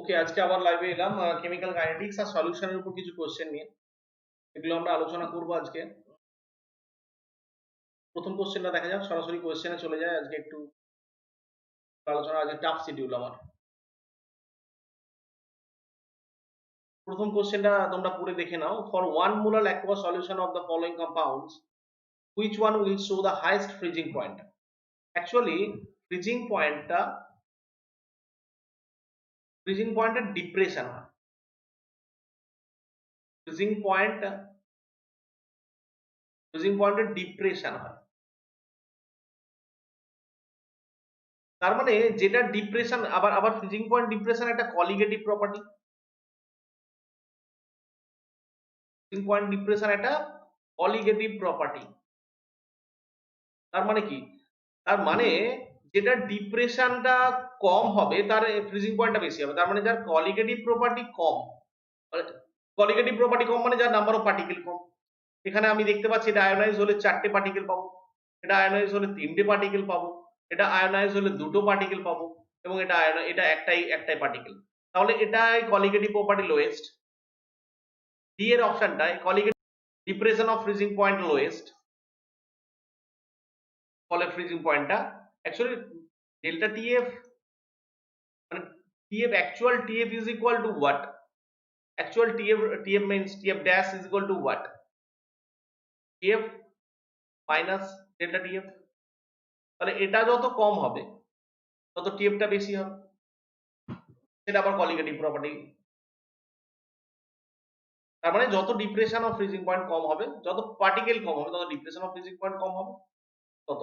ওকে, আজকে আবার লাইভে এলাম কেমিক্যাল কাইনেটিক্স আর সলিউশনের উপর কিছু কোশ্চেন নিয়ে। এগুলো আমরা আলোচনা করব আজকে। প্রথম কোশ্চেনটা দেখা যাক, সরাসরি কোশ্চেনে চলে যায়। আজকে একটু আলোচনা, আজকে টাফ শিডিউল আমার। প্রথম কোশ্চেনটা তোমরা পড়ে দেখে নাও। For 1 molar aqueous solution of the following compounds, which one will show the highest freezing point? Actually freezing পয়েন্টের ডিপ্রেশন হয়। ফ্রিজিং পয়েন্টের ডিপ্রেশন হয়, তার মানে যেটা ডিপ্রেশন, আবার আবার ফ্রিজিং পয়েন্ট ডিপ্রেশন একটা colligative property. Freezing point depression একটা কলিগেটিভ প্রপার্টি। তার মানে কি? তার মানে যেটা ডিপ্রেশনটা কম হবে তার ফ্রিজিং পয়েন্টটা বেশি হবে। তার মানে যার কলিগেটিভ প্রপার্টি কম, কলিগেটিভ প্রপার্টি কম মানে যার নাম্বার অফ পার্টিকেল কম। এখানে আমি দেখতে পাচ্ছি এটা আয়োনাইজ হলে 4টে পার্টিকেল পাবো, এটা আয়োনাইজ হলে 3টে পার্টিকেল পাবো, এটা আয়োনাইজ হলে 2টো পার্টিকেল পাবো, এবং এটা একটাই পার্টিকেল। তাহলে এটাই কলিগেটিভ প্রপার্টি লোয়েস্ট। ডি এর অপশনটাই colligative depression of freezing point lowest, ফলে ফ্রিজিং পয়েন্টটা অ্যাকচুয়ালি ডেল্টা টিএফ, মানে TF actual TF is equal to what? Actual TF means TF dash is equal to what? TF minus delta TF. তাহলে এটা যত কম হবে তত টিএফটা বেশি হবে। সেটা আবার কলিগেটিভ প্রপার্টি। তার মানে যত ডিপ্রেশন অফ ফ্রিজিং পয়েন্ট কম হবে, যত পার্টিকেল কম হবে, তত ডিপ্রেশন অফ ফ্রিজিং পয়েন্ট কম হবে, তত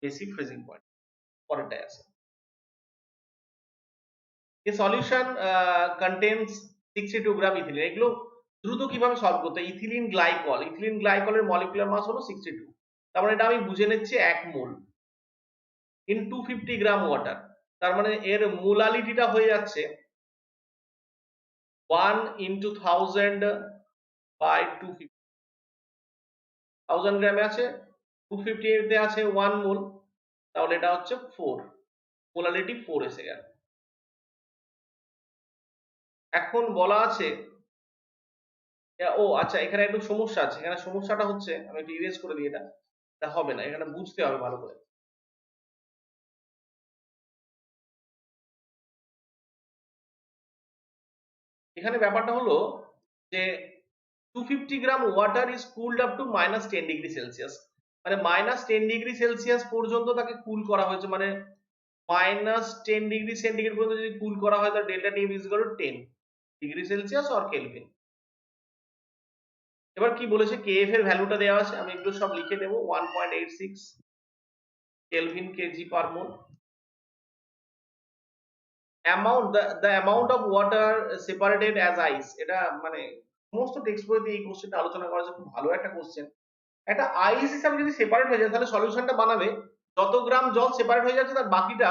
বেশি ফ্রিজিং পয়েন্ট। পরেরটাই আছে। A solution contains 62 gram ethylene. এগুলো দ্রুত কিভাবে সলভ করতে? ইথিলিন গ্লাইকলের মলিকুলার মাস হলো 62। তার মানে এটা আমি বুঝে নিচ্ছি 1 মোল ইন 250 গ্রাম ওয়াটার। তার মানে এর মোলালিটিটা হয়ে যাচ্ছে 1 ইন্টু 1000 বাই 250। 1000 গ্রামে আছে 250 তে আছে 1 মোল, তাহলে এটা হচ্ছে 4, মোলালিটি 4 এসে গেল। এখন বলা আছে, ও আচ্ছা, এখানে একটু সমস্যা আছে। এখানে সমস্যাটা হচ্ছে, আমি একটু ইরেজ করে দিই, এটা হবে না, এখানে বুঝতে হবে ভালো করে। এখানে ব্যাপারটা হলো যে 250 gram water is cooled up to -10 degree Celsius, মানে -10 ডিগ্রি সেলসিয়াস পর্যন্ত তাকে কুল করা হয়েছে। মানে -10 ডিগ্রি সেন্টিগ্রেড পর্যন্ত যদি কুল করা হয়, তাহলে delta T is equal to 10 degree Celsius or kelvin. এবার কি বলেছে, কেএফ এর ভ্যালুটা দেওয়া আছে, আমি এগুলো সব লিখে দেবো। 1.86 kelvin KG per mole. the amount of water separated as ice, এটা মানে সমস্ত টেক্সট বইতে এই কোশ্চেনটা আলোচনা করা আছে। খুব ভালো একটা কোশ্চেন। একটা আইস হিসাবে যদি সেপারেট হয়ে যায়, তাহলে সলিউশনটা বানাবে যত গ্রাম জল সেপারেট হয়ে যাচ্ছে তার বাকিটা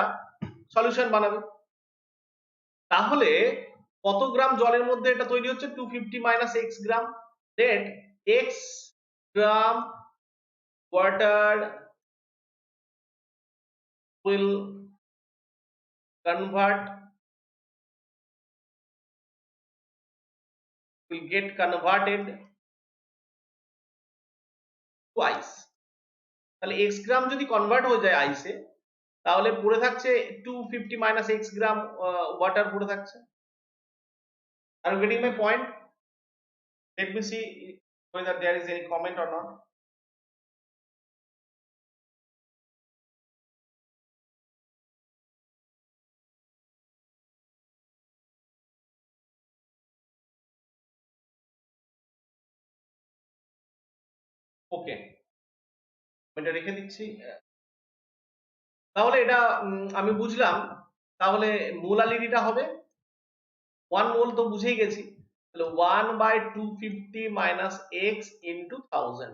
সলিউশন বানাবে। তাহলে কত গ্রাম জলের মধ্যে এটা তৈরি হচ্ছে? 250 minus x gram, then x gram water will get converted to ice। তাহলে x গ্রাম যদি কনভার্ট হয়ে যায় আইসে, তাহলে পড়ে থাকছে 250 মাইনাস x গ্রাম ওয়াটার পড়ে থাকছে। Are you getting my point? Let me see whether there is any comment or not. ওকে, এটা রেখে দিচ্ছি। তাহলে এটা আমি বুঝলাম। তাহলে মোলালিটিটা হবে 1 মোল, তো বুঝেই গেছি। তাহলে 1/250 মাইনাস x ইন্টু 1000।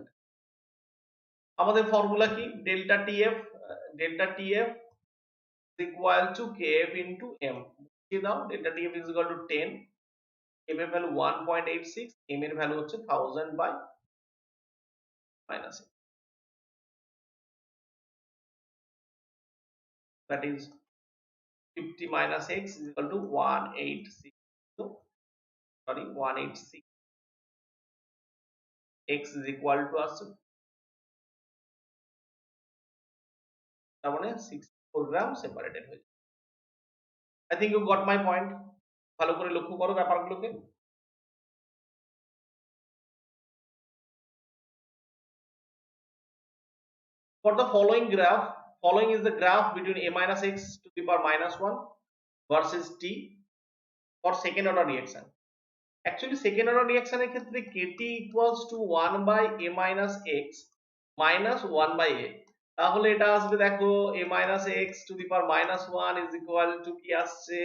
আমাদের ফর্মুলা কি? Delta TF equal to KF into M. বুঝিয়ে দাও। Delta TF is equal to 10, M এর ভ্যালু 1.86, এম এর ভ্যালু হচ্ছে 1000 by minus, that is 50 minus x is equal to 186 sorry 186 x is equal to আসছে তার মানে 64 gram separated হয়েছে। I think you got my point. ভালো করে লক্ষ্য করো ব্যাপারগুলোকে। For the following graph, following is the graph between a minus x to the power minus 1 versus t for second order reaction. Actually second order reaction এর ক্ষেত্রে kt equals to 1 by a minus x minus 1 by a, তাহলে এটা আসবে দেখো a minus x to the power minus 1 is equal to কি আসছে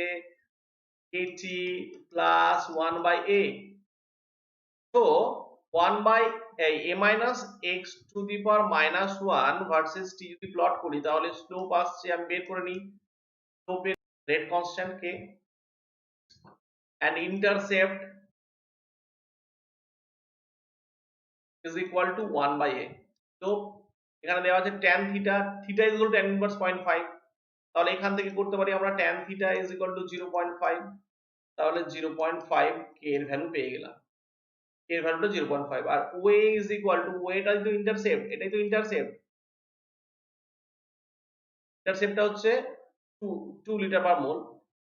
kt plus 1 by a. So 1 by a minus x to the power minus 1 versus t যদি plot করি তাহলে slope আসছে, আমি বের করে নিই স্লোপের rate constant k and intercept is equal to 1 by a. তো এখানে দেওয়া আছে tan theta, theta is equal to tan inverse 0.5, তাহলে এখান থেকে করতে পারি আমরা tan theta is equal to 0.5, তাহলে 0.5 k এর ভ্যালু পেয়ে গেলাম। k এর ভ্যালুটা 0.5 আর OA is equal to OA টা তো ইন্টারসেপ্ট, এটাই তো ইন্টারসেপ্ট, ইন্টারসেপ্টটা হচ্ছে 2 লিটার পার মোল,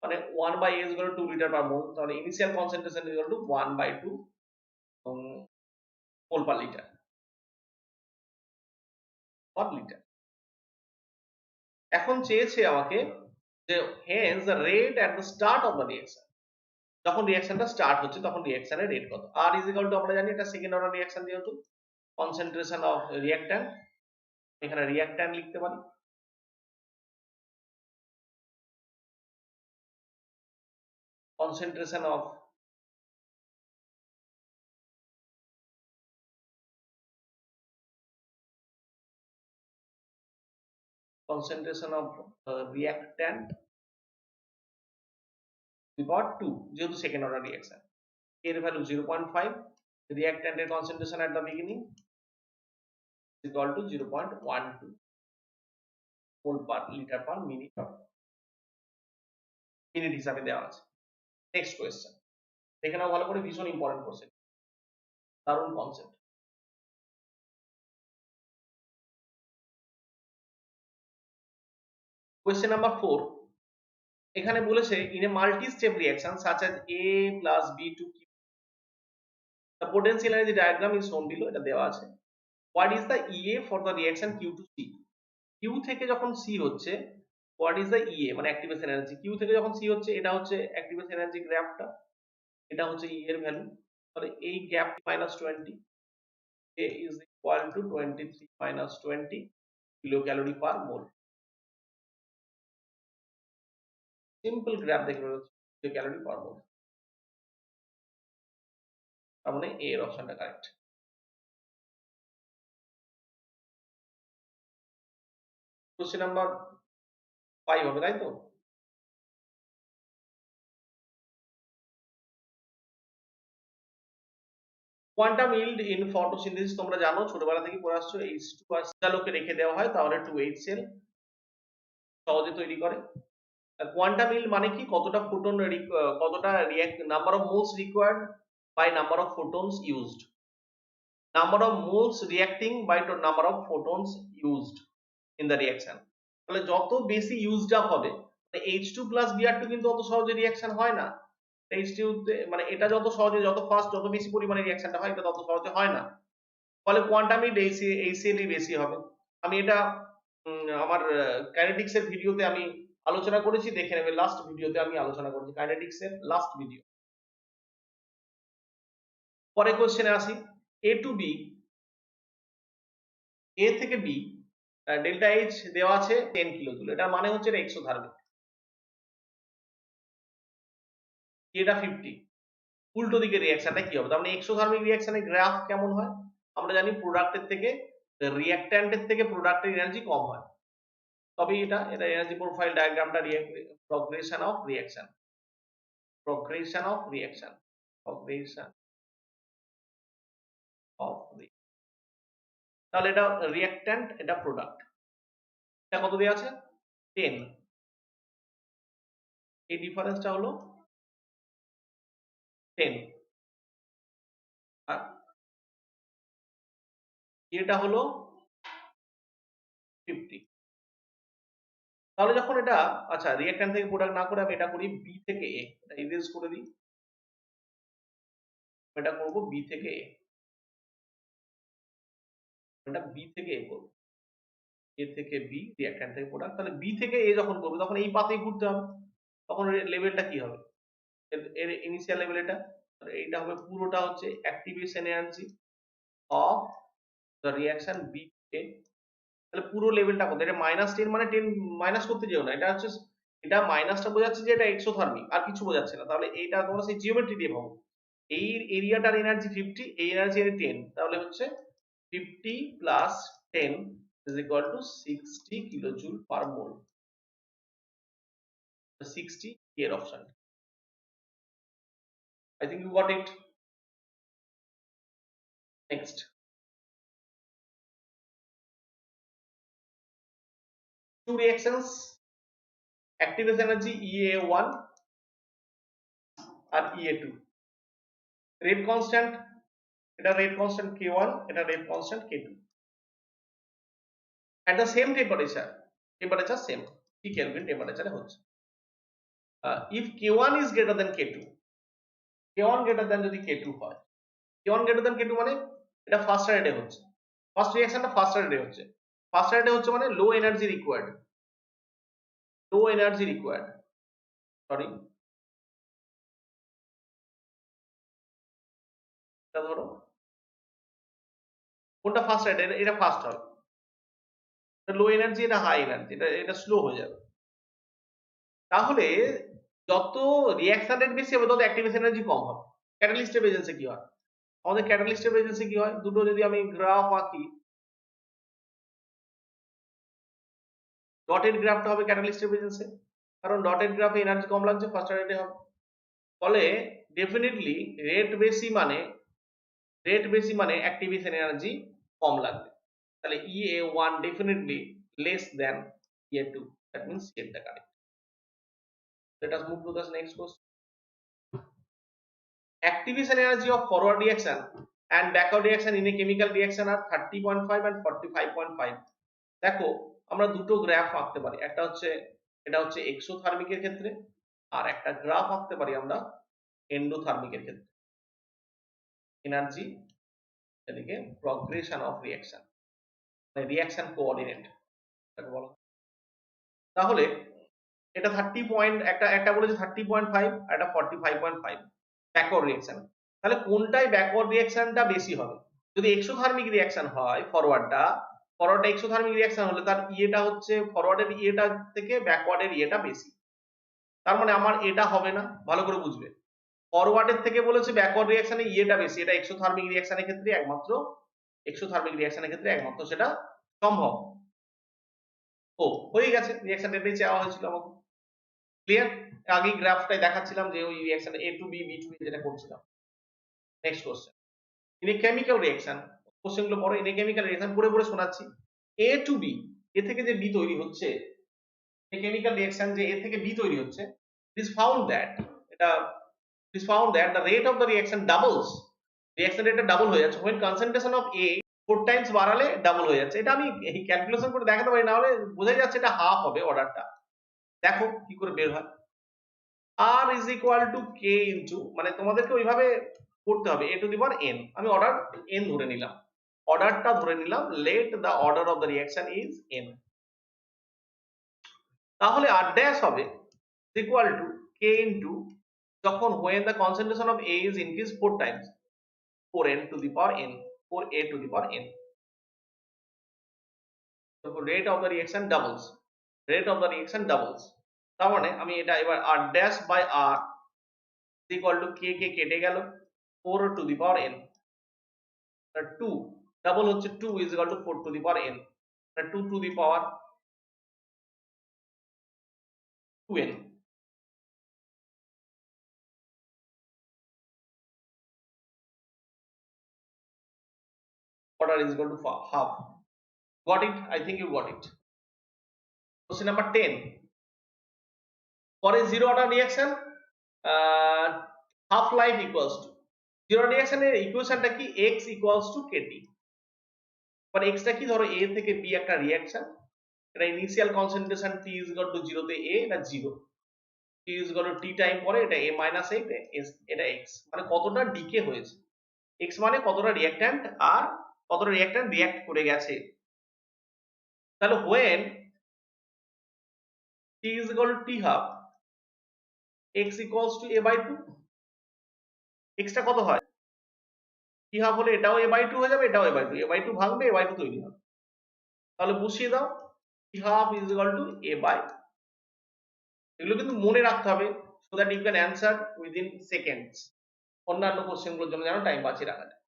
মানে 1 by a is equal to 2 litre per mole, তাহলে initial concentration is equal to 1 by 2 mole per litre per litre. এখন চেয়েছে আমাকে যে hence the rate at the start of the reaction, যখন রিঅ্যাকশনটা start হচ্ছে তখন রিঅ্যাকশনের rate কত। আর ইজ ইকুয়াল টু আমরা জানি এটা সেকেন্ড অর্ডার রিঅ্যাকশন, যেহেতু কনসেন্ট্রেশন অফ রিঅ্যাক্ট্যান্ট, এখানে রিঅ্যাক্ট্যান্ট লিখতে পারি concentration of reactant equal to 2, যেহেতু সেকেন্ড অর্ডার রিঅ্যাকশন, এর ভ্যালু 0.5, রিঅ্যাক্ট্যান্টের concentration at the beginning equal to 0.12 mole per litre per minute, minute হিসাবে দেওয়া আছে। নেক্সট কোয়েশ্চেন দেখে নাও ভালো করে, ভীষণ ইম্পর্টেন্ট কোয়েশ্চেন, দারুণ কনসেপ্ট। কোয়েশ্চেন নাম্বার 4, এখানে বলেছে in a multi step reaction such as a plus b to q the potential energy diagram is shown below, এটা দেওয়া আছে। what is the ea for the reaction q to c, q থেকে যখন c হচ্ছে what is the ea মানে activation energy, q থেকে যখন c হচ্ছে এটা হচ্ছে অ্যাক্টিভেশন এনার্জি গ্রাফটা, এটা হচ্ছে e এর ভ্যালু, তাহলে এই gap -20 a is equal to 23 minus 20 kilo calorie per mole, simple graph দেখে রয়েছে কিলো ক্যালোরি পার মোল, তার মানে a এর অপশনটা কারেক্ট। কোশ্চেন নাম্বার 5 হবে তাই তো। কোয়ান্টাম ইল্ড ইন ফটোসিনথেসিস তোমরা জানো, ছোটবেলা থেকে পড়ে আসছো, H2 আর আলোকে রেখে দেওয়া হয় তাহলে 2H সেল সহজে তৈরি করে। আর কোয়ান্টাম ইল্ড মানে কি, কতটা ফোটন কতটা number of moles required by number of photons used, number of moles reacting by number of photons used in the reaction. তাহলে যত বেশি ইউজড আপ হবে, H2 প্লাস Br2 কিন্তু অত সহজে রিঅ্যাকশন হয় না, H2 মানে এটা যত সহজে যত ফাস্ট যত বেশি পরিমাণে রিঅ্যাকশনটা হয়, এটা তত সহজে হয় না, ফলে কোয়ান্টাম ইল্ড HCl বেশি হবে। আমি এটা আমার কাইনেটিক্স এর ভিডিওতে আমি আলোচনা করেছি, দেখে নেবে, লাস্ট ভিডিওতে আমি আলোচনা করেছি কাইনেটিক্স এর লাস্ট ভিডিও। পরে কোশ্চেনে আসি, এ টু বি, এ থেকে বি ডেল্টা এইচ দেওয়া আছে 10 কিলো জুল, এটার মানে হচ্ছে এটা এক্সোথার্মিক, এটা 50, উল্টো দিকে রিঅ্যাকশনটা কি হবে, তার মানে এক্সোথার্মিক রিঅ্যাকশনের গ্রাফ কেমন হয়, আমরা জানি প্রোডাক্টের থেকে রিঅ্যাক্ট্যান্টের থেকে প্রোডাক্টের এনার্জি কম হয়, তবে এটা এনার্জি প্রোফাইল ডায়াগ্রামটা progression of reaction, progression of reaction, progression of তাহলে এটা রিঅ্যাক্ট্যান্ট, এটা প্রোডাক্ট, এটা কত দেওয়া আছে 10, এই ডিফারেন্সটা হলো 10 আর এটা হলো 50। তাহলে যখন এটা আচ্ছা রিঅ্যাকট্যান্ট থেকে প্রোডাক্ট না করে আমি এটা করি বি থেকে এ, এটা ইরেজ করে দিই, এটা করব বি থেকে এ, এটা বি থেকে এ করব, এ থেকে বি রিঅ্যাকট্যান্ট থেকে প্রোডাক্ট, তাহলে বি থেকে এ যখন করবো তখন এই পাতেই ঘুরতে হবে, তখন লেভেলটা কি হবে, এর ইনিশিয়াল লেভেল এটা, এইটা হবে পুরোটা হচ্ছে activation energy of the reaction B থেকে, তাহলে পুরো লেভেলটা কত, এটা -10 মানে 10 মাইনাস করতে যেও না, এটা হচ্ছে এটা মাইনাসটা বোঝাচ্ছে যে এটা এক্সোথার্মিক আর কিছু বোঝাচ্ছে না, তাহলে এইটা তোমরা সেই জিওমেট্রি দিয়ে ভাবো, এই এরিয়াটার এনার্জি 50, এই এনার্জি 10, তাহলে হচ্ছে 50 plus 10 is equal to 60 kilojoule per mole, 60 এর option. I think you got it. Next, two reactions, activation energy EA1 আর EA2, rate constant, এটা rate constant K1, এটা rate constant K2, at the same temperature, temperature same, কি kelvin টেম্পারেচারে হচ্ছে, if K1 is greater than K2, K1 greater than যদি K2 হয়, K1 greater than K2 মানে এটা ফার্স্ট রেটে হচ্ছে, ফার্স্ট রিঅ্যাকশনটা ফার্স্ট রেটে হচ্ছে, ফার্স্ট রেটে হচ্ছে মানে low energy required, low energy required, sorry এটা ধরো কোনটা ফার্স্ট রেট, এটা ফার্স্ট হবে, লো এনার্জি এটা হাই এনার্জি, এটা স্লো হয়ে যাবে, তাহলে যত রিঅ্যাকশন রেট বেশি হবে তত অ্যাক্টিভেশন এনার্জি কম হবে। ক্যাটালিস্টের প্রেজেন্সে কি হয়, আমাদের ক্যাটালিস্টের প্রেজেন্সে কি হয়, দুটো যদি আমি গ্রাফ আঁকি, ডটেড গ্রাফটা হবে ক্যাটালিস্টের প্রেজেন্সে, কারণ ডটেড গ্রাফে এনার্জি কম লাগছে, ফার্স্ট রেটে হবে, ফলে ডেফিনেটলি রেট বেশি মানে অ্যাক্টিভেশন এনার্জি কম লাগবে, তাহলে EA1 definitely less than EA2, that means get the correct. Let us move to the next question. Activation energy of forward reaction and backward reaction in a chemical reaction are 30.5 and 45.5. দেখো আমরা দুটো graph আঁকতে পারি, একটা হচ্ছে এটা হচ্ছে এক্সোথার্মিকের ক্ষেত্রে, আর একটা গ্রাফ আঁকতে পারি আমরা এন্ডোথার্মিকের ক্ষেত্রে, এনার্জি এদিকে প্রগ্রেশন অফ রিঅ্যাকশন, মানে রিঅ্যাকশন কোঅর্ডিনেট এটাকে বলা হয়। তাহলে এটা 30 পয়েন্ট, একটা একটা বলেছে 30.5 আর একটা 45.5 ব্যাকওয়ার্ড রিঅ্যাকশন, তাহলে কোনটাই ব্যাকওয়ার্ড রিঅ্যাকশনটা বেশি হবে, যদি এক্সোথার্মিক রিঅ্যাকশন হয় ফরওয়ার্ডটা এক্সোথার্মিক রিঅ্যাকশন হলে তার ইয়েটা হচ্ছে ফরওয়ার্ডের ইয়েটা থেকে ব্যাকওয়ার্ডের ইয়েটা বেশি, তার মানে আমার এটা হবে না, ভালো করে বুঝবে, ফরওয়ার্ডের থেকে বলেছে ব্যাকওয়ার্ড রিঅ্যাকশনে ইয়েটা বেশি, এটা এক্সোথার্মিক রিঅ্যাকশনের ক্ষেত্রে একমাত্র সেটা সম্ভব। ও হয়ে গেছে, রিঅ্যাকশন রেটে চাওয়া হয়েছিল আমাকে, ক্লিয়ার, আগে গ্রাফটাই দেখাচ্ছিলাম যে ওই reaction A to B, B to B যেটা করছিলাম। Next question, in a chemical reaction, কোশ্চেনগুলো পড়ো, ইন এ কেমিক্যাল রিঅ্যাকশন পড়ে পড়ে শোনাচ্ছি, A to B, এ থেকে যে বি তৈরি হচ্ছে, এই কেমিক্যাল রিঅ্যাকশন যে এ থেকে বি তৈরি হচ্ছে, it is found that এটা it is found that the rate of the reaction doubles, reaction রেটটা ডাবল হয়ে যাচ্ছে when concentration of A 4 Times বাড়ালে ডাবল হয়ে যাচ্ছে, এটা আমি এই ক্যালকুলেশন করে দেখাতে পারি, না হলে বোঝা যাচ্ছে এটা হাফ হবে অর্ডারটা, দেখো কি করে বের হয়, R is equal to K into, মানে তোমাদেরকে ওইভাবে করতে হবে A to the power n, আমি অর্ডার n ধরে নিলাম, অর্ডারটা ধরে নিলাম, let the order of the reaction is n, তাহলে R dash হবে equal to K into, যখন when the concentration of A is increased 4 times, 4n to the power n, 4a to the power n, so rate of the reaction doubles, rate of the reaction doubles, তার মানে আমি এটা এবার R dash by R is equal to K কে কেটে গেল, 4 to the power n, 2 double হচ্ছে 2 is equal to 4 to the power n, 2 to the power 2n, order is equal to half. Got it? I think you got it. Question number 10, for a zero order reaction, half life equals to zero রিঅ্যাকশনের ইকুয়েশনটা কি x equals to kT। মানে x টা কি, ধরো a থেকে b একটা reaction, এটা initial concentration t is equal two 0 তে a, এটা 0, t is equal two t time পরে এটা a মাইনাস 8, এটা x, মানে কতটা ডিকে হয়েছে, x মানে কতটা রিঅ্যাক্ট্যান্ট আর কতটা রিঅ্যাক্ট্যান্ট রিঅ্যাক্ট করে গেছে। তাহলে when t is equal to t half, x equals to a by 2, x টা কত হয়, t half হলে এটাও a by 2 হয়ে যাবে, এটাও a by 2, a by 2 ভাঙবে a by 2 তৈরি হবে। তাহলে বসিয়ে দাও, t half is equal to a by, এগুলো কিন্তু মনে রাখতে হবে so that you can answer within seconds, অন্যান্য কোশ্চেন গুলোর জন্য যেন টাইম বাঁচিয়ে রাখা যায়।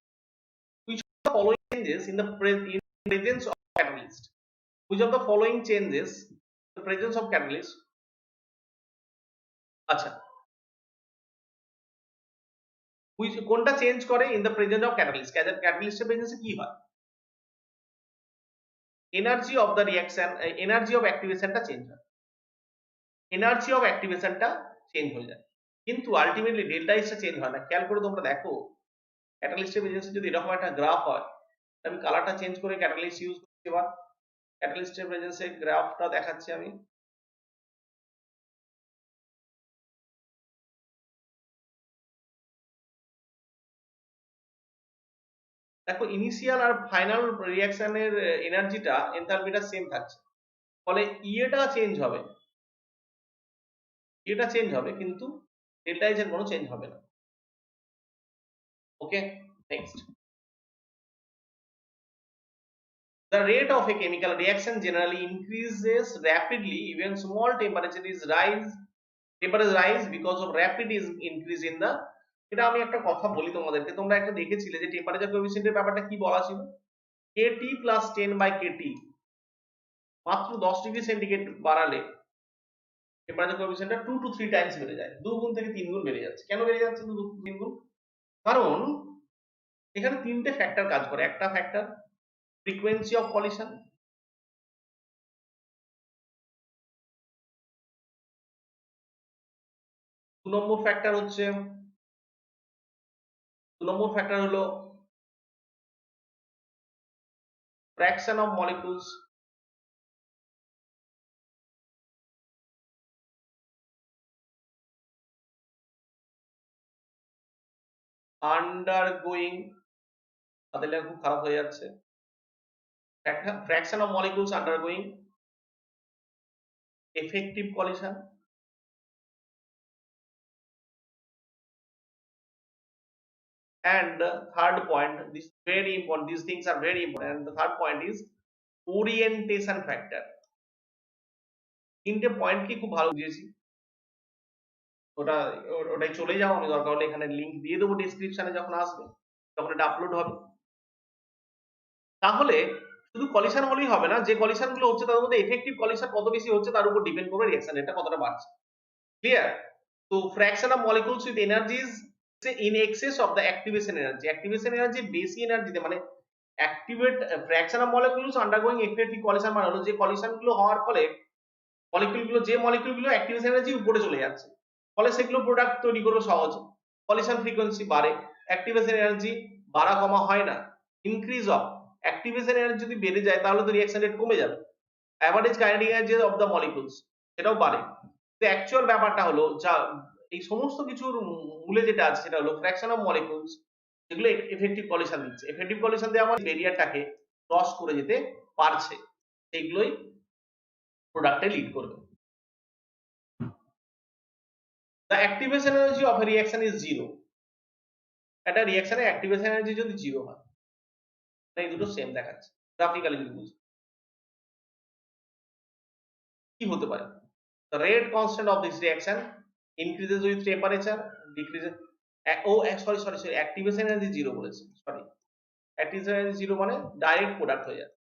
which of the following changes in the presence of catalyst, which of the following changes the presence of catalyst, আচ্ছা কোনটা চেঞ্জ করে in the presence of catalyst, ক্যাটালিস্টের প্রেজেন্সে কি হয়, energy of the reaction, energy of অ্যাক্টিভেশনটা change হয়, energy of অ্যাক্টিভেশনটা চেঞ্জ হয়ে যায়, কিন্তু আলটিমেটলি ডেল্টা এসটা চেঞ্জ হয় না। খেয়াল করে তোমরা দেখো ক্যাটালিস্টের প্রেজেন্সে যদি এরকম একটা গ্রাফ হয়, আমি কালারটা চেঞ্জ করে ক্যাটালিস্ট ইউজ করছি, এবার ক্যাটালিস্টের প্রেজেন্সে গ্রাফটা দেখাচ্ছি আমি। দেখো ইনিশিয়াল আর ফাইনাল রিঅ্যাকশনের এনার্জিটা এনথালপিটা সেম থাকছে, ফলে ইয়েটা চেঞ্জ হবে, এটা চেঞ্জ হবে কিন্তু ডেল্টা এইচ এর কোনো চেঞ্জ হবে না। ওকে, next, the rate of a chemical reaction generally increases rapidly even small temperature rise because of rapid increase in the, এটা আমি একটা কথা বলি তোমাদেরকে, তোমরা একটা দেখেছিলে যে টেম্পারেচার কোএফিসিয়েন্টের ব্যাপারটা কি বলা ছিল, kT plus 10 by kT, মাত্র 10 ডিগ্রি সেন্টিগ্রেড বাড়ালে টেম্পারেচার কোএফিসিয়েন্টটা 2 to 3 টাইমস বেড়ে যায়, 2 গুণ থেকে 3 গুণ বেড়ে যাচ্ছে। কেন বেড়ে যাচ্ছে 2 3 গুণ, কারণ এখানে তিনটে ফ্যাক্টর কাজ করে, একটা ফ্যাক্টর ফ্রিকোয়েন্সি অফ কলিশন, দু নম্বর ফ্যাক্টর হচ্ছে, দু নম্বর ফ্যাক্টর হলো ফ্র্যাকশন অফ মলিকুলস, আন্ডারগোয়িং, তাদের লেখা খুব খারাপ হয়ে যাচ্ছে, fraction of molecules undergoing effective collision, and the third point, this very important, these things are very important, and the third point is orientation factor। তিনটে পয়েন্ট কি খুব ভালো বুঝিয়েছি, ওটা ওটাই চলে যাও, আমি দরকার হলে এখানে লিংক দিয়ে দেবো ডেসক্রিপশনে, যখন আসবে তখন এটা আপলোড হবে। তাহলে শুধু কলিশন হলেই হবে না, যে কলিশন গুলো হচ্ছে তার মধ্যে এফেক্টিভ কলিশন কত বেশি হচ্ছে তার উপর ডিপেন্ড করবে রিঅ্যাকশন রেটটা কতটা বাড়ছে, ক্লিয়ার। তো fraction of molecules with এনার্জিজ in access of the activation energy, activation energy বেশি এনার্জিতে, মানে activate fraction of molecules undergoing effective collision, মানে হলো যে কলিশন গুলো হওয়ার ফলে মলিকিউল গুলো অ্যাক্টিভেশন এনার্জি উপরে চলে যাচ্ছে, ফলে সেগুলো প্রোডাক্ট তৈরি করবে সহজ, কলিশন ফ্রিকোয়েন্সি বাড়ে, অ্যাক্টিভেশন এনার্জি বাড়া কমা হয় না, ইনক্রিজ অফ অ্যাক্টিভেশন এনার্জি যদি বেড়ে যায় তাহলে তো রিঅ্যাকশন রেট কমে যাবে, average kinetic energy of the molecules সেটাও বাড়ে। তো অ্যাকচুয়াল ব্যাপারটা হলো যা এই সমস্ত কিছুর মূলে যেটা আছে সেটা হলো ফ্র্যাকশন অফ মলিকুলস, যেগুলো এফেক্টিভ কলিশন দিচ্ছে, এফেক্টিভ কলিশন দিয়ে আমার ব্যারিয়ারটাকে ক্রস করে যেতে পারছে, সেইগুলোই প্রোডাক্টে লিড করবে। The activation energy of a reaction is zero, একটা রিঅ্যাকশনে অ্যাক্টিভেশন এনার্জি যদি জিরো হয়, এই দুটো সেম দেখাচ্ছে গ্রাফিক্যালি যদি বুঝি, কি হতে পারে, the rate constant of this reaction increases with temperature, decreases, ও সরি অ্যাক্টিভেশন এনার্জি জিরো বলেছে, সরি অ্যাক্টিভেশন এনার্জি জিরো মানে ডাইরেক্ট প্রোডাক্ট হয়ে যাচ্ছে,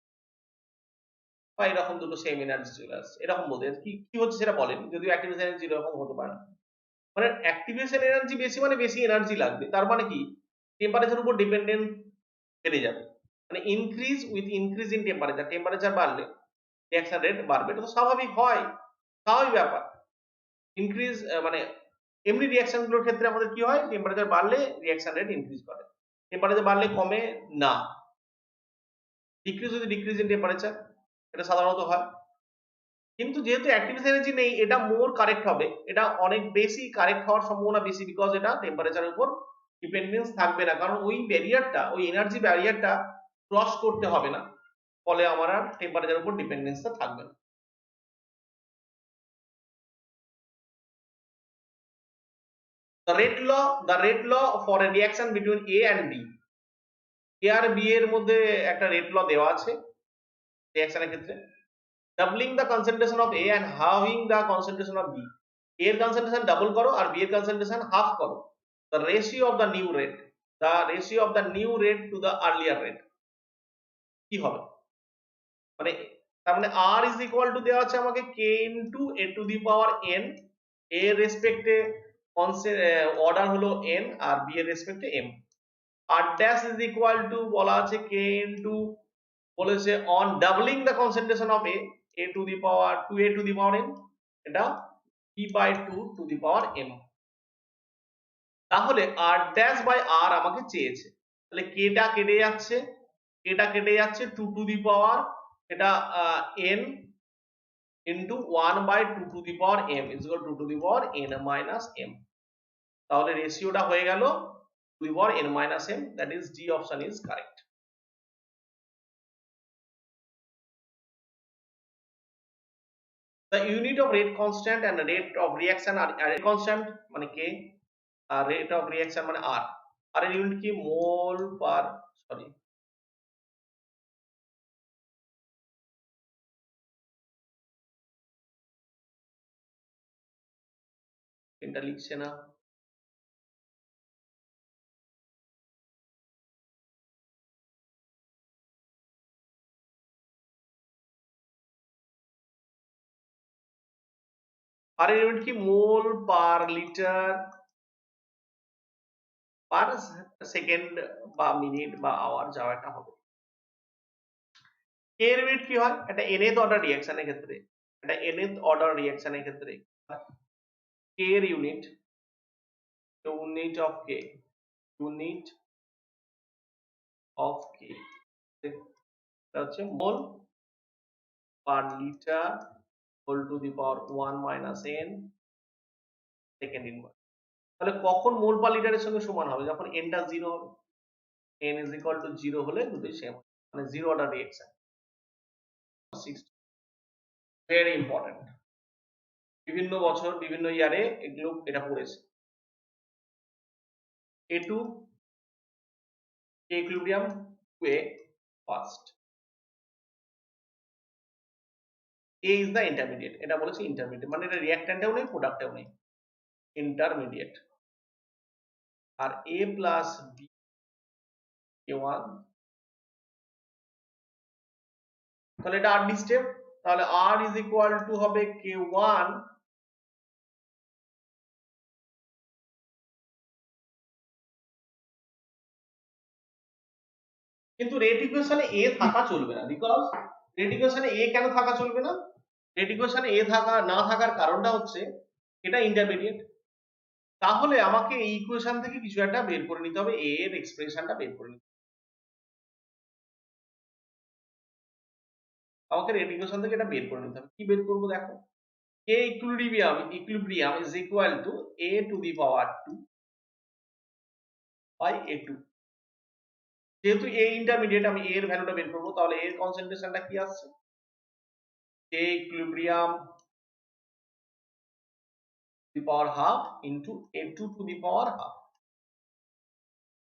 বা এরকম দুটো সেম এনার্জি চলে আসছে, এরকম বলতে কি কি হচ্ছে সেটা বলেন, যদিও অ্যাক্টিভেশন এনার্জি জিরো এরকম হতে পারে না, মানে অ্যাক্টিভেশন এনার্জি বেশি মানে বেশি এনার্জি লাগবে, তার মানে কি টেম্পারেচার উপর ডিপেন্ডেন্ট বেড়ে যাবে, মানে increase with increase in temperature, temperature বাড়লে রিঅ্যাকশন রেট বাড়বে, এটা তো স্বাভাবিক হয়, স্বাভাবিক ব্যাপার, ইনক্রিজ মানে এমনি রিঅ্যাকশন গুলোর ক্ষেত্রে আমাদের কি হয়, টেম্পারেচার বাড়লে রিঅ্যাকশন রেট ইনক্রিজ করে, টেম্পারেচার বাড়লে কমে না, ডিক্রিজ যদি ডিক্রিজ ইন টেম্পারেচার, এটা সাধারণত হয়। কিন্তু যেহেতু অ্যাক্টিভ এনার্জি নেই, এটা মোর কারেক্ট হবে, এটা অনেক বেশি কারেক্ট হওয়ার সম্ভাবনা বেশি, বিকজ এটা টেম্পারেচারের উপর ডিপেন্ডেন্স থাকবে না, কারণ ওই ব্যারিয়ারটা, ওই এনার্জি ব্যারিয়ারটা ক্রস করতে হবে না, ফলে আমার আর টেম্পারেচারের উপর ডিপেন্ডেন্সটা থাকবে না। The rate law for a reaction between A and B, A R B এর মধ্যে একটা রেট ল দেওয়া আছে রিঅ্যাকশনের ক্ষেত্রে। Doubling the concentration of A and halving the concentration of B, A এর concentration ডাবল করো আর B এর concentration হাফ করো, the ratio of the new rate, the ratio of the new rate to the earlier rate কি হবে, মানে তার মানে R is equal to দেওয়া আছে আমাকে K into A to the power n, A এর রেসপেক্টে অর্ডার হলো n আর B এর রেসপেক্টে m, R dash is equal to বলা আছে K into, বলেছে on doubling the concentration of A to the power 2A to the power n, এটা p by 2 to the power m, তাহলে R dash by R আমাকে চেয়েছে, তাহলে k টা কেটে যাচ্ছে, k টা কেটে যাচ্ছে 2 to the power এটা n into 1 by 2 to the power m is equal to 2 to the power n minus m, তাহলে রেশিওটা হয়ে গেল 2 to the power n minus m, that is D option is correct. The unit of rate constant and rate of reaction are rate constant মানে k R rate of reaction মানে r, আর এর unit কি মোল পার, sorry এটা লিখছে না, আর এর unit কি মোল per litre per second বা মিনিট বা আওয়ার যাও একটা হবে। k এর ইউনিট কি হয়, এটা nth অর্ডার রিঅ্যাকশনের ক্ষেত্রে, এটা nth অর্ডার রিঅ্যাকশনের ক্ষেত্রে k এর unit, unit of k, unit of k এটা হচ্ছে mole per litre whole to the power 1 minus n second inverse. তাহলে কখন মোল পার লিটারের সঙ্গে সমান হবে, যখন n টা 0 হবে, n is equal to 0 হলে দুটোই সেম, মানে zero order reaction. Very important, বিভিন্ন বছর বিভিন্ন ইয়ারে এগুলো এটা পড়েছে। A2 K equilibrium 2A first, A is the intermediate, এটা বলেছে ইন্টারমিডিয়েট, মানে এটা রিঅ্যাকট্যান্টেও নেই প্রোডাক্টেও নেই, ইন্টারমিডিয়েট, আর A প্লাস B K1, তাহলে এটা আর ডি স্টেপ, তাহলে R is equal to হবে K1 কিন্তু রেট ইকুয়েশনে A থাকা চলবে না, বিকজ রেট ইকুয়েশনে A কেন থাকা চলবে না, রেট ইকুয়েশনে A থাকা না থাকার কারণটা হচ্ছে এটা ইন্টারমিডিয়েট, তাহলে আমাকে এই ইকুয়েশন থেকে কিছু একটা বের করে নিতে হবে, A এর এক্সপ্রেশনটা বের করে নিতে হবে, আমাকে রেট ইকুয়েশন থেকে এটা বের করে নিতে হবে, কি বের করব দেখো, K equilibrium is equal to A to the power 2 by A2, যেহেতু A ইন্টারমিডিয়েট আমি A এর ভ্যালুটা বের করব, তাহলে A এর কনসেন্ট্রেশনটা কি আসছে, K equilibrium to the power half into A2 to the power half,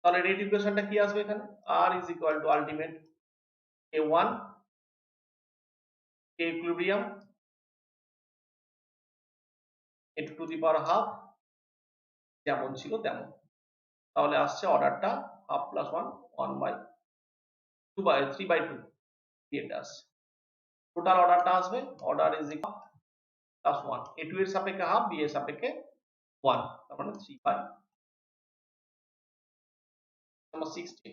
তাহলে রেট ইকুয়েশনটা কি আসবে এখানে, R is equal to ultimate K1 K equilibrium A2 to the power half যেমন ছিল তেমন, তাহলে আসছে অর্ডারটা half plus 1 1 by 2 by 3 by 2, এটা আসছে টোটাল অর্ডারটা আসবে, order is equal plus 1, A2 এর সাপেক্ষে হাফ, B এর সাপেক্ষে 1, তার মানে 3 by number 16।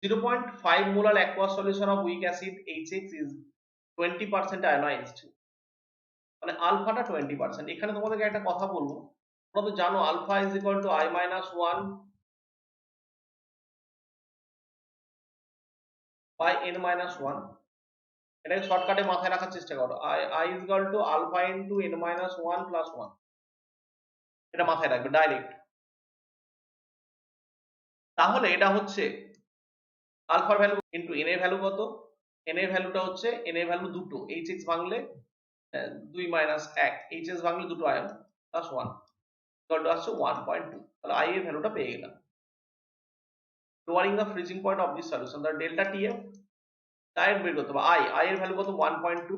0.5 molar aqueous solution of weak acid HX is 20% ionised, মানে আলফাটা 20%। এখানে তোমাদেরকে একটা কথা বলবো, তোমরা তো জানো alpha is equal to I-1 by n-1। এটাকে শর্টকাটে মাথায় রাখার চেষ্টা করো, I is equal to alpha into n-1 plus 1, এটা মাথায় রাখবে ডাইরেক্ট। তাহলে এটা হচ্ছে আলফার ভ্যালু ইন্টু n এর ভ্যালু কত, n এর ভ্যালুটা হচ্ছে, n এর ভ্যালু দুটো, hx ভাঙলে 2 মাইনাস 1, hs ভাঙলে দুটো আয়ন প্লাস 1 ইকুয়াল টু আসছে 1.2। তাহলে I এর ভ্যালুটা পেয়ে গেলাম। Lowering the freezing point of this solution, তার ডেল্টা টিএফ ডাইরেক্ট বের করতে হবে। I এর ভ্যালু কত 1.2,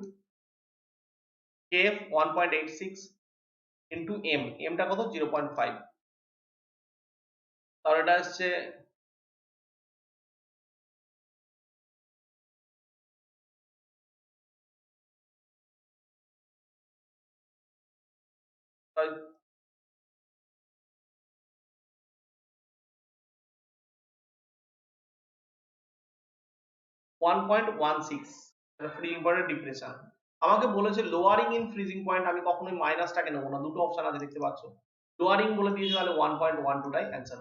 kf 1.86 ইন্টু m টা কত 0.5, তাহলে এটা আসছে 1.16 ফ্রিজিং পয়েন্টের ডিপ্রেশন। আমাকে বলেছে লোয়ারিং ইন ফ্রিজিং পয়েন্ট, আমি কখনোই মাইনাসটাকে নেবো না, দুটো অপশন আছে দেখতে পাচ্ছ, লোয়ারিং বলে দিয়েছে, তাহলে 1.12 টাই অ্যান্সার।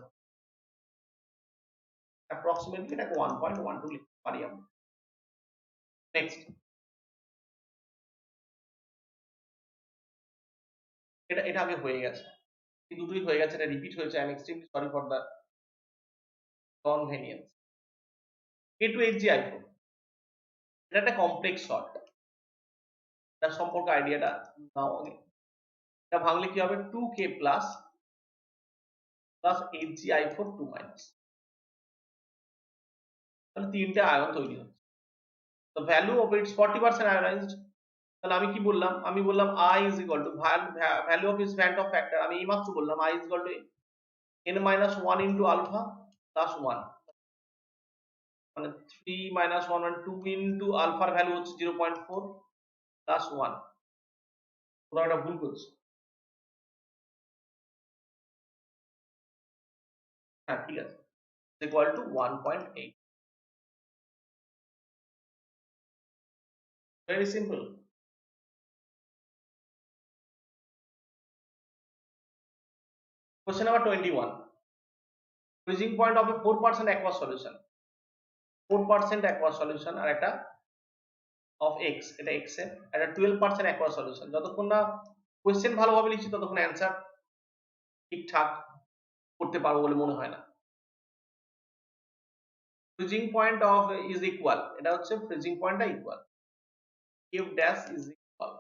অ্যাপ্রক্সিমেটলি এটাকে 1.12 লিখতে পারি আমরা। নেক্সট, এটা আগে হয়ে গেছে, এই দুটোই হয়ে গেছে, এটা রিপিট হয়েছে, I am extremely sorry for the convenience. K2HgI4, এটা একটা কমপ্লেক্স শর্ট, তার সম্পর্কে আইডিয়াটা নাও আগে। এটা ভাঙলে কি হবে 2k প্লাস HgI4 2 মাইনাস, তাহলে তিনটে আয়ন তৈরি হচ্ছে। তো ভ্যালু অফ ইটস 40% আয়োনাইজড, তাহলে আমি কি বললাম, আমি বললাম I is equal to value of is van't Hoff factor, আমি এইমাত্র বললাম I is equal to n-1 into alpha plus 1, মানে 3 মাইনাস 1 মানে 2 ইন্টু আলফার ভ্যালু হচ্ছে 0.4 প্লাস 1, কোথাও একটা ভুল করছি, হ্যাঁ ঠিক আছে, equal to 1.8। Very simple. Question number 21, freezing point of a 4% aqueous solution, 4% aqueous solution আর একটা of x, এটা x এর একটা 12% aqueous solution। যতক্ষণ না কোশ্চেন ভালোভাবে লিখছি ততক্ষণ অ্যান্সার ঠিকঠাক করতে পারবো বলে মনে হয় না। Freezing point of is equal, এটা হচ্ছে ফ্রিজিং পয়েন্টটা equal, if dash is equal,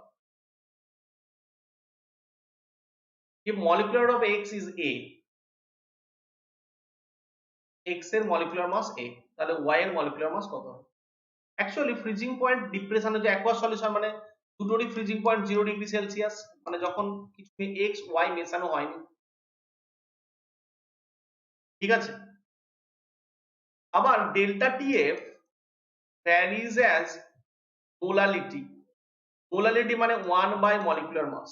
if molecular of x is a, x এর মলিকুলার মাস a, তাহলে y এর মলিকুলার মাস কত হবে? অ্যাকচুয়ালি ফ্রিজিং পয়েন্ট ডিপ্রেশন হচ্ছে অ্যাকুয়াস সলিউশন, মানে দুটোরই ফ্রিজিং পয়েন্ট 0°C, মানে যখন কিছু x y মেশানো হয়নি, ঠিক আছে। আবার delta TF varies as molality, molality মানে 1 by molecular mass,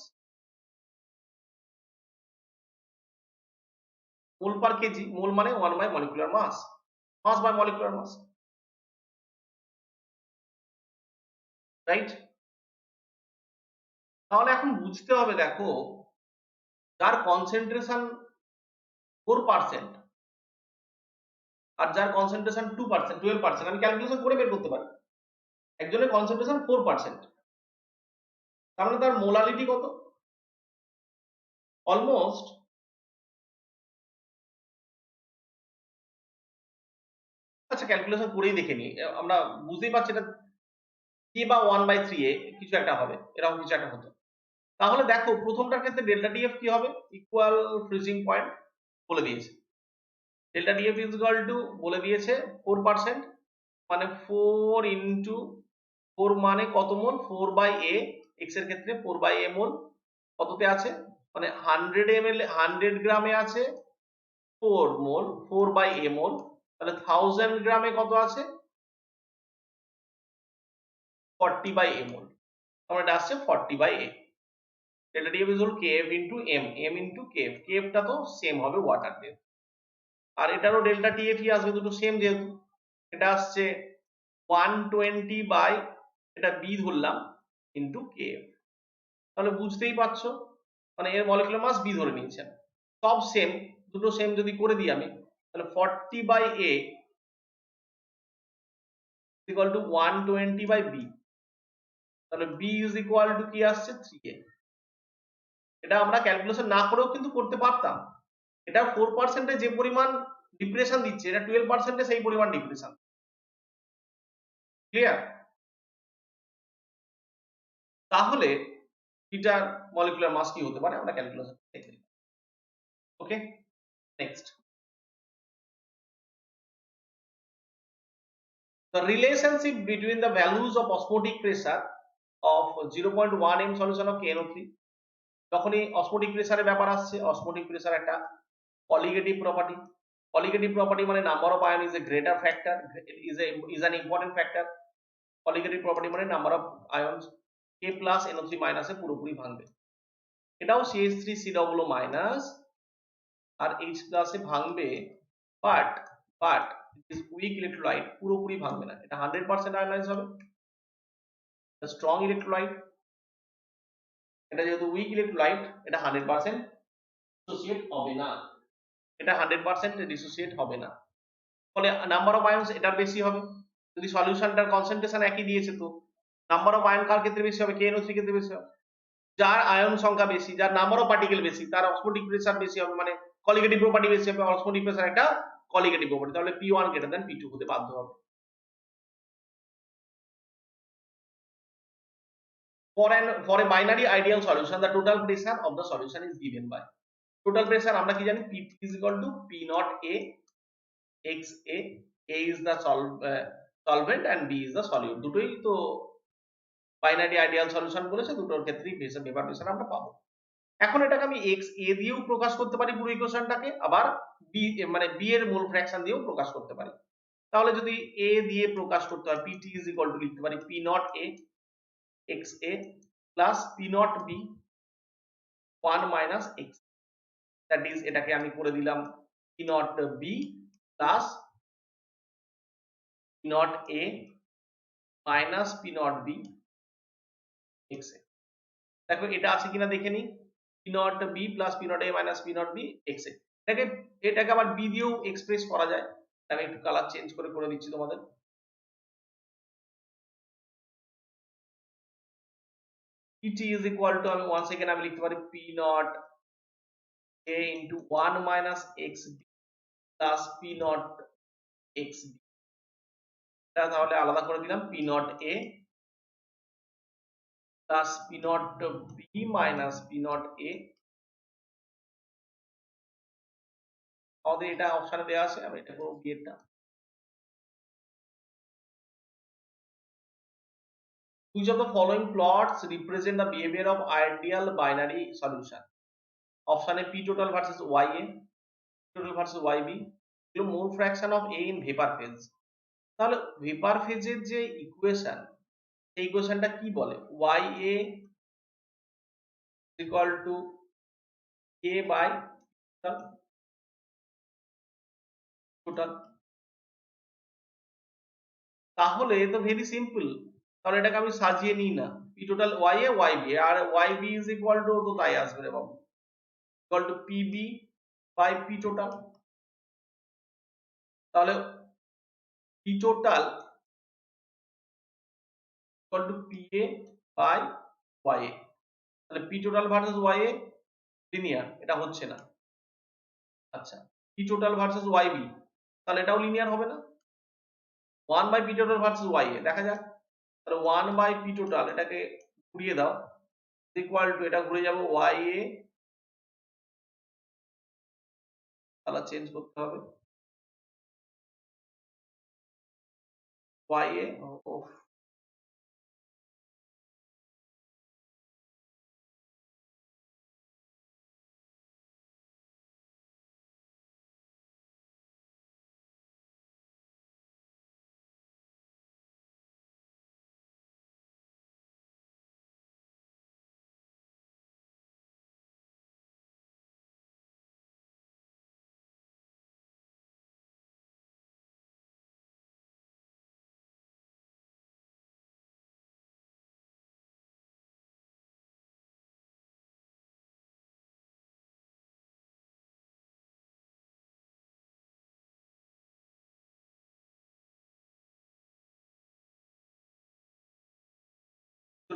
mole per KG, mole মানে 1 by molecular mass, mass by molecular mass, right. তাহলে এখন বুঝতে হবে, দেখো যার কনসেন্ট্রেশন 4% আর যার কনসেন্ট্রেশন 2% 12%, আমি ক্যালকুলেশন করে বের করতে পারি, একজনের কনসেন্ট্রেশন 4%, তার মানে তার মোলালিটি কত, অলমোস্ট, আচ্ছা ক্যালকুলেশন করেই দেখে নিই, আমরা বুঝতেই পারছি এটা k বা 1/3 কিছু একটা হবে, এরকম কিছু একটা হতো। তাহলে দেখো প্রথমটার ক্ষেত্রে ডেল্টা টিএফ কি হবে, ইকুয়াল ফ্রিজিং পয়েন্ট বলে দিয়েছে, delta TF is equal two বলে দিয়েছে 4%, মানে 4 ইন্টু 4 মানে কত মোল, 4 বাই এ, এক্স এর ক্ষেত্রে 4 বাই এ মোল, কততে আছে, মানে 100 ml 100 গ্রামে আছে 4 মোল, 4 বাই এ মোল, তাহলে 1000 গ্রামে কত আছে 40 বাই এ মোল, তাহলে এটা আসছে 40 by A. Delta TF is equal KF into M, M into KF, কেএফটা তো সেম হবে ওয়াটার দিয়ে, আর এটারও ডেল্টা টিএফ ই আসবে, দুটো সেম যেহেতু, এটা আসছে 120 বাই এটা বি ধরলাম ইন্টু কে। তাহলে বুঝতেই পারছো মানে এর মলিকুলার মাস বি ধরে নিয়েছেন। সব সেম, দুটো সেম যদি করে দিই আমি, তাহলে 40/A ইকুয়াল টু 120/B, তাহলে B ইজ ইকুয়াল টু কি আসছে 3A। এটা আমরা ক্যালকুলেশন না করেও কিন্তু করতে পারতাম। এটা 4% যে পরিমাণ ডিপ্রেশন দিচ্ছে, এটা 12% সেই পরিমাণ ডিপ্রেশন। ক্লিয়ার? তাহলে এটার মলিকুলার মাস কি হতে পারে আমরা ক্যালকুলেশন দেখে নিই। ওকে, next. The relationship between the values of osmotic pressure of 0.1 m solution of KNO3, যখনই অসমোটিক প্রেসারের ব্যাপার আসছে, অসমোটিক প্রেসার একটা কলিগেটিভ প্রপার্টি। কলিগেটিভ প্রপার্টি মানে number of ion is a greater factor, is an important factor. Colligative property মানে number of ions K plus NO3 মাইনাসে পুরোপুরি ভাঙবে। এটাও CH3COO মাইনাস আর H প্লাসে ভাঙবে, বাট বাট উইক ইলেকট্রোলাইট পুরোপুরি ভাঙবে না, এটা 100% আয়নাইজ হবে। স্ট্রং ইলেকট্রোলাইট, এটা যেহেতু উইক ইলেকট্রোলাইট, এটা 100% ডিসোসিয়েট হবে না, এটা 100% ডিসোসিয়েট হবে না। ফলে নাম্বার অফ আয়নস এটার বেশি হবে। যদি সলিউশনটার কনসেন্ট্রেশন একই দিয়েছে, তো নাম্বার অফ আয়ন কার ক্ষেত্রে বেশি হবে? KNO3 ক্ষেত্রে বেশি হবে। যার আয়ন সংখ্যা বেশি, যার নাম্বার অফ পার্টিকেল বেশি, তার অসমোটিক প্রেসার বেশি হবে, মানে কলিগেটিভ প্রপার্টি বেশি হবে। অসমোটিক প্রেসার একটা কলিগেটিভ প্রপার্টি, তাহলে P1 গ্রেটার দ্যান P2 হতে বাধ্য হবে। For a binary ideal solution, the total pressure of the solution is given by, total pressure আমরা কি জানি? P is equal to P naught A x A is the solvent and B is the solute। দুটোই তো binary ideal solution বলেছে, দুটোর ক্ষেত্রেই vapour pressure আমরা পাবো। এখন এটাকে আমি x a দিয়েও প্রকাশ করতে পারি পুরো ইকুয়েশনটাকে, আবার b মানে b এর মোল ফ্র্যাকশন দিয়েও প্রকাশ করতে পারি। তাহলে যদি a দিয়ে প্রকাশ করতে হয়, pt is equal to লিখতে পারি p naught a x a plus p naught b 1 minus x, that is এটাকে আমি করে দিলাম p naught b plus p naught a minus p naught b x a। দেখো এটা আছে কিনা দেখে নিই, p naught b plus p naught a minus p naught b x a। এটাকে আবার b দিয়েও এক্সপ্রেস করা যায়। আমি একটু কালার চেঞ্জ করে করে দিচ্ছি তোমাদের। pt is equal to আমি once again আমি লিখতে পারি p naught a into 1 minus xb plus p naught xb। এটা তাহলে আলাদা করে দিলাম, p naught a plus p naught b minus p naught a। আমাদের এটা অপশনে দেওয়া আছে, আমি এটা করব b এরটা। Which of the following plots represent the behavior of ideal binary solution? অপশনে p total versus ya, total versus yb, এগুলো মোল fraction of a in vapor phase। তাহলে ভেপার ফেজের যে ইকুয়েশন, এই ইকুয়েশনটা কি বলে? ya equal to a by total। তাহলে তো ভেরি সিম্পল, তাহলে এটাকে আমি সাজিয়ে নিই না, p total ya yb, R yb is equal to তো তাই আসবে রে বাবু, equal to pb by p total। তাহলে p total equal to pa by ya। তাহলে p total versus ya linear, এটা হচ্ছে না। আচ্ছা, p total versus yb, তাহলে এটাও লিনিয়ার হবে না। 1 by p total versus ya দেখা যাক, তাহলে 1 by p total এটাকে ঘুরিয়ে দাও, ইকুয়াল টু এটা ঘুরে যাবে ya, কালার চেঞ্জ করতে হবে, ya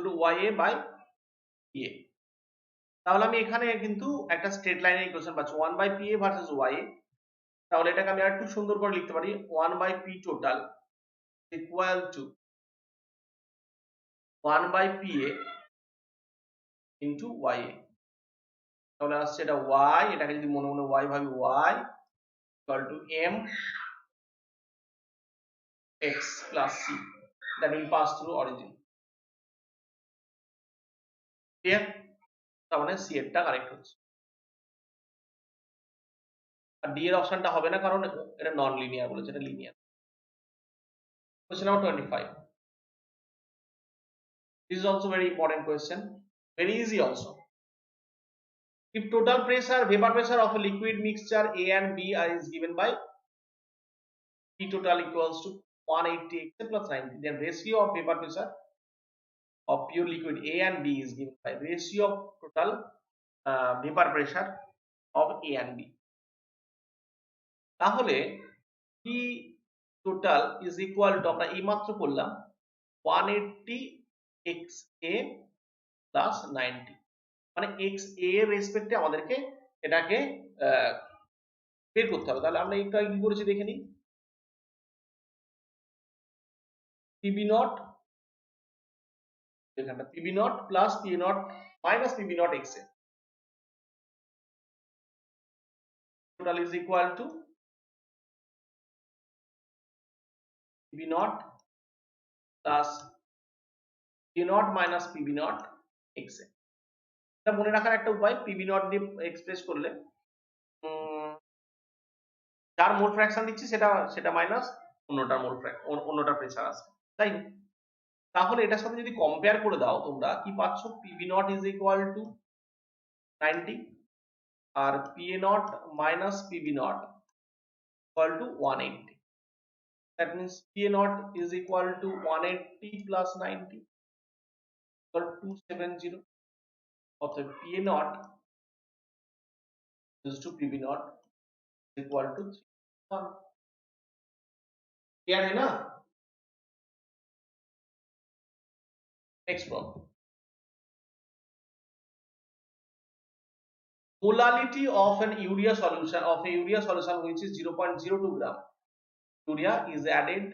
to Y A by P A. তাহলে আমি এখানে কিন্তু একটা স্ট্রেট লাইনের ইকুয়েশন পাচ্ছি 1 by P A versus Y A. তাহলে এটাকে আমি আর একটু সুন্দর করে লিখতে পারি 1 by P total equal to 1 by P A into Y A. তাহলে আসছে এটা ওয়াই, এটাকে যদি মনে মনে ওয়াই ভাবি Y equal to M X plus C that will pass through origin. Clear? তার মানে সি এরটা কারেক্ট হচ্ছে, আর ডি এর অপশনটা হবে না কারণ এটা নন লিনিয়ার বলেছে, এটা linear. Question number 25. This is also very important question, very easy also. If total pressure, vapor pressure of a liquid mixture A and B is given by P total equals to 180 XA plus 90, then ratio of vapor pressure of pure liquid A and B is given by ratio of total vapor pressure of A and B. তাহলে P total is equal to আমরা এইমাত্র করলাম 180 XA plus 90, মানে x এ এর রেসপেক্টে আমাদেরকে এটাকে বের করতে হবে। তাহলে আমরা এটা কি করেছি দেখে নিই। পিবি নট, এখানটা PB nought plus P nought minus PB nought X A total is equal to PB nought plus P nought minus PB nought X A. এটা মনে রাখার একটা উপায়, পিবি নট দিয়ে এক্সপ্রেস করলে যার মোল ফ্র্যাকশন দিচ্ছি সেটা সেটা মাইনাস অন্যটার মোল অন্যটার প্রেসার আসবে, তাই না? তাহলে এটার সাথে যদি কম্পেয়ার করে দাও তোমরা কি পাচ্ছ, PB nought is equal to 90 আর PA nought minus PB nought equal to 180। That means PA nought is equal to 180 plus 90 equal to 270। অতএব PA nought is to PB nought equal to 3। Clear है ना? Next problem, molality of an urea solution which is 0.02 gram urea is added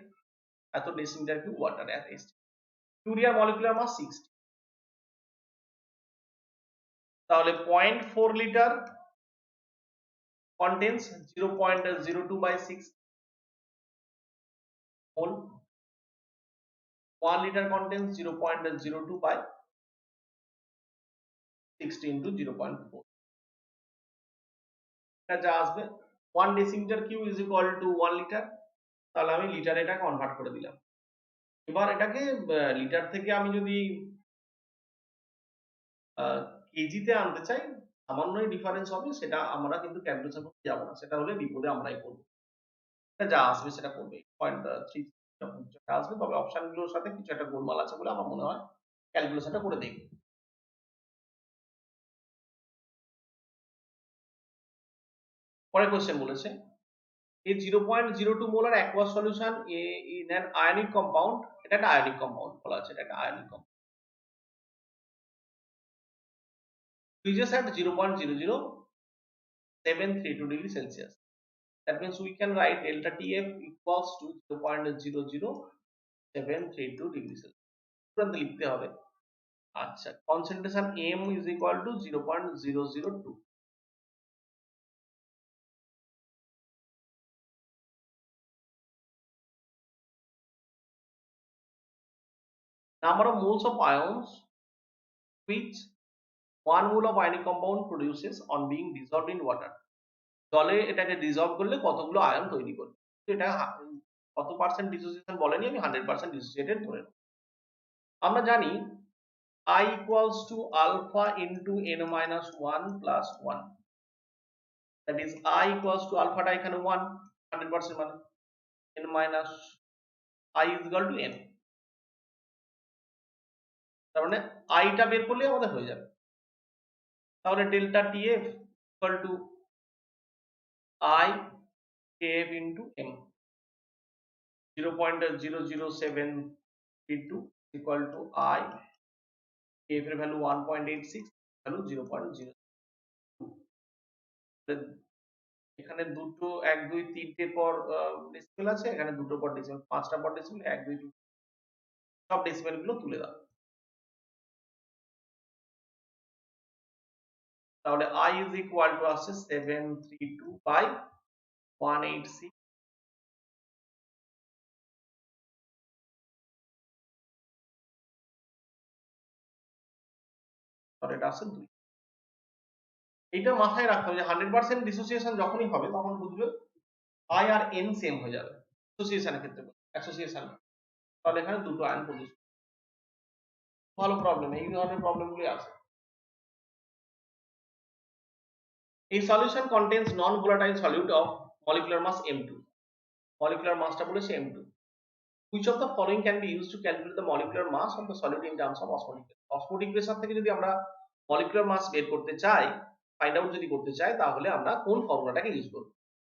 at a deciliter cube water at S. urea molecular mass 60, তাহলে 0.4 litre contains 0.02 by 6 mole, 1 liter contains 0.02 by 60 into 0.4, এটা যা আসবে 1 decimetre cube is equal to 1 litre. তাহলে আমি লিটারে এটা convert করে দিলাম। এবার এটাকে লিটার থেকে আমি যদি কেজিতে আনতে চাই সামান্যই ডিফারেন্স হবে, সেটা আমরা কিন্তু ক্যালকুলেশন করতে যাবো না, সেটা হলে বিপদে আমরাই করবো, যা আসবে সেটা করবে 0.3 আসবে। তবে অপশনগুলোর সাথে কিছু একটা গোলমাল আছে বলে আমার মনে হয় ক্যালকুলেশনটা করে দেখব। পরের কোশ্চেন বলেছে a 0.02 molar aqueous solution in an ionic compound, এটা একটা আয়নিক কম্পাউন্ড বলা আছে, এটা একটা ionic compound, freezes at 0.00732 degree Celsius. That means we can write delta TF equals to 0.00732 degree Celsius. তুরন্ত লিখতে হবে। আচ্ছা, concentration M is equal to 0.002। Number of moles of ions which one mole of ionic compound produces on being dissolved in water. জলে এটাকে dissolve করলে কতগুলো ion তৈরি করবে, তো এটা কত পার্সেন্ট ডিসোসিয়েশন বলেনি, আমি 100% ডিসোসিয়েটেড ধরে নেব। আমরা জানি I equals to alpha into n minus 1 plus 1, that is I equals to alpha টা এখানে 1 100% মানে n minus I is equal to n, তার মানে I টা বের করলে আমাদের হয়ে যাবে। তাহলে delta TF equal to I KF into M, 0.00732 equal to I KF এর ভ্যালু 1.86, ভ্যালু 0.02। এখানে দুটো 1 2 3টে পর ডেসিমেল আছে, এখানে দুটো পর ডেসিমেল, 5টা পর ডেসিমেল, 1 2 3 সব ডেসিমেল গুলো তুলে দাও। তাহলে I is equal to আসছে 732 বাই 186, তাহলে এটা আসছে 2। এইটা মাথায় রাখতে হবে যে 100% ডিসোসিয়েশন যখনই হবে তখন বুঝবে I আর N সেম হয়ে যাবে ডিসোসিয়েশনের ক্ষেত্রে, অ্যাসোসিয়েশন। তাহলে এখানে দুটো আয়ন প্রডিউস, ভালো প্রবলেম, এই ধরনের প্রবলেমগুলি আছে। A solution contains non-volatile solute of molecular mass M2, molecular massটা বলেছে M2, which of the following can be used to calculate the molecular mass of the solute in terms of osmotic pressure? Osmotic pressure থেকে যদি আমরা molecular mass বের করতে চাই, find out যদি করতে চাই, তাহলে আমরা কোন ফর্মুলাটাকে ইউজ করব?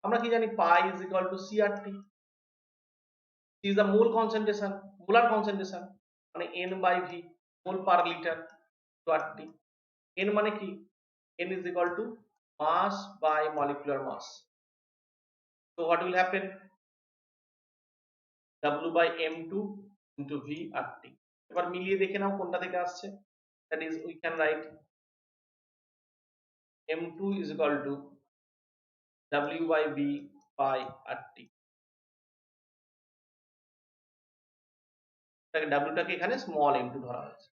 আমরা কি জানি pi is equal to CRT, is the mole concentration, molar concentration, মানে N by V, mole per liter to RT। N মানে কি? N is equal to mass by molecular mass, so what will happen? W by M2 into V RT। এবার মিলিয়ে দেখে নাও কোনটা থেকে আসছে, that is we can write M2 is equal to W by V by RT। W টাকে এখানে small m2 ধরা হয়েছে,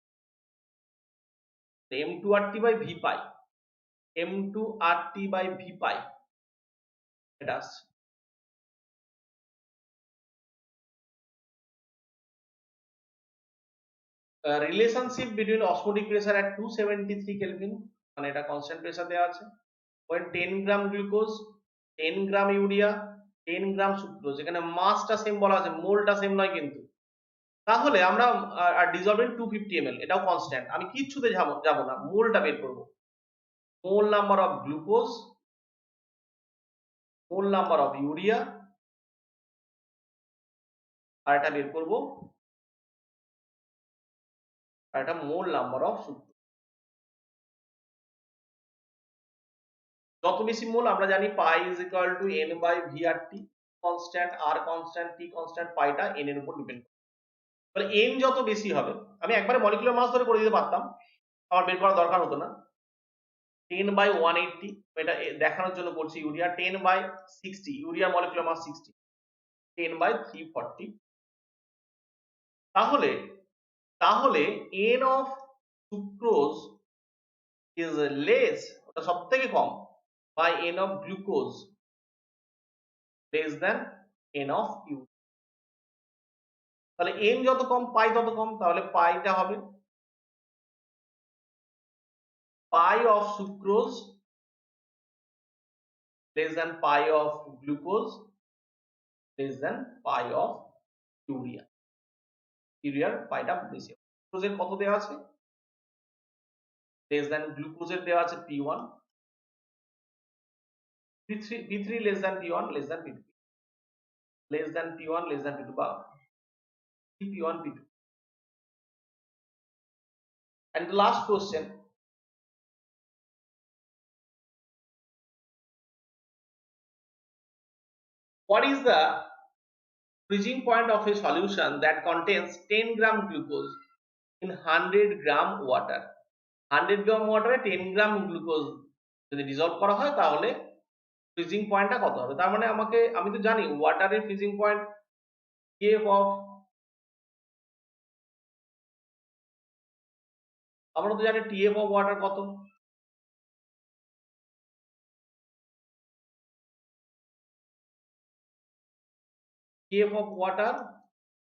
M2 RT by V pi, M2 RT by V পাই, এটা আসছে। রিলেশনশিপ বিটুইন অসমোটিক প্রেসার এট 273 কেলভিন, মানে এটা constant pressure দেওয়া আছে, when 10 gram glucose, 10 gram urea, 10 gram sucrose, এখানে মাসটা সেম বলা আছে, মোলটা সেম নয় কিন্তু, তাহলে আমরা ডিজলভ ইন 250 ml, এটাও কনস্ট্যান্ট, আমি কিচ্ছুতে যাব না, মোলটা বের করব, mole number of glucose, mole number of urea, আর এটা বের করব, আর এটা মোল নাম্বার অফ সুক্রোজ। যত বেশি মোল আমরা জানি pi is equal to N by VRT, constant, আর কনস্ট্যান্ট, টি কনস্ট্যান্ট, পাইটা N এর উপর ডিপেন্ড করে, তাহলে N যত বেশি হবে, আমি একবারে মলিকুলার মাস ধরে করে দিতে পারতাম, আমার বের করার দরকার হতো না, 10 বাই 180, এটা দেখানোর জন্য করছি, urea 10 by 60, urea molecular mass 60, 10 by 340, তাহলে তাহলে N of sucrose is less, ওটা সব থেকে কম, by N of glucose less then N of urea. তাহলে N যত কম পাই তত কম, তাহলে পাইটা হবে pi of sucrose less than pi of glucose less than pi of urea, ইউরিয়ার পাইটা বেশি, গ্লুকোজের কত দেওয়া আছে, less than গ্লুকোজের দেওয়া আছে P1, P3 less than P1 less than P2, less than P1 less than P2 বা P1 P2। And the last question, what is the freezing point of a solution that contains 10 gram glucose in 100 gram water? 100 gram ওয়াটারে 10 gram glucose যদি dissolved করা হয়, তাহলে freezing পয়েন্টটা কত হবে? তার মানে আমাকে, আমি তো জানি ওয়াটারের ফ্রিজিং পয়েন্ট কেএফ অফ, আমরা তো জানি টিএফ অফ ওয়াটার কত, KF of water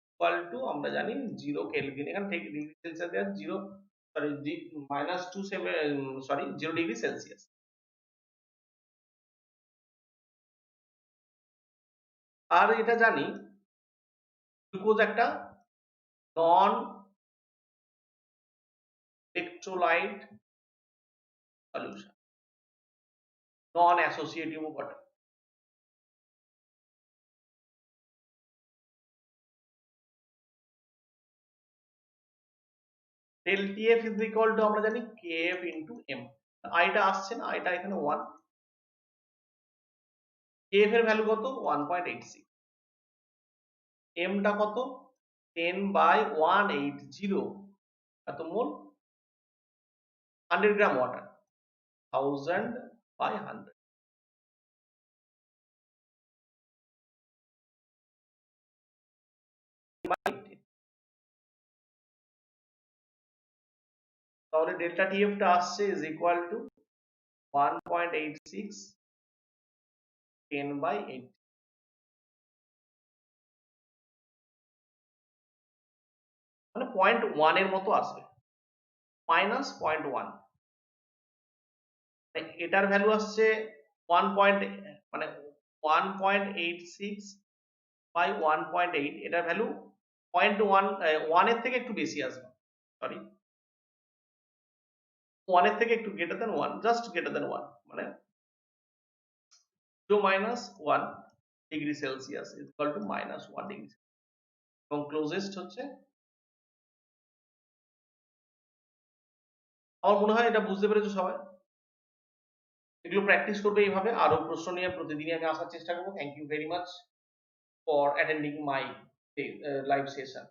equal to আমরা জানি 0 কেলভিন, এখানে থেকে ডিগ্রি সেলসিয়াস দেওয়া 0, সরি -27, সরি 0 ডিগ্রি সেলসিয়াস। আর এটা জানি গ্লুকোজ একটা non electrolyte solution, non associative water. del TF is equal to আমরা জানি KF into M, I টা আসছে না, I টা এখানে 1, KF এর ভ্যালু কত 1.86, M টা কত 10/180 এত মোল 100 গ্রাম ওয়াটার 1000/100, তাহলে ডেল্টা টিএফ টা আসছে ইজ ইকুয়াল টু 1.86 10/8, মানে 0.1 এর মতো আসবে, মাইনাস 0.1, এটার ভ্যালু আসছে 1 পয়েন্ট, মানে 1.86 বাই 1.8, এটার ভ্যালু 0.1, 1 এর থেকে একটু বেশি আসবে, সরি 1 এর থেকে একটু greater than 1, just greater than 1, মানে 0 minus 1 degree Celsius is equal two minus 1 degree, এবং ক্লোজেস্ট হচ্ছে, আমার মনে হয় এটা বুঝতে পেরেছো সবাই। এগুলো প্র্যাকটিস করবে এইভাবে, আরো প্রশ্ন নিয়ে প্রতিদিনই আমি আসার চেষ্টা করবো। Thank you very much for attending my live session.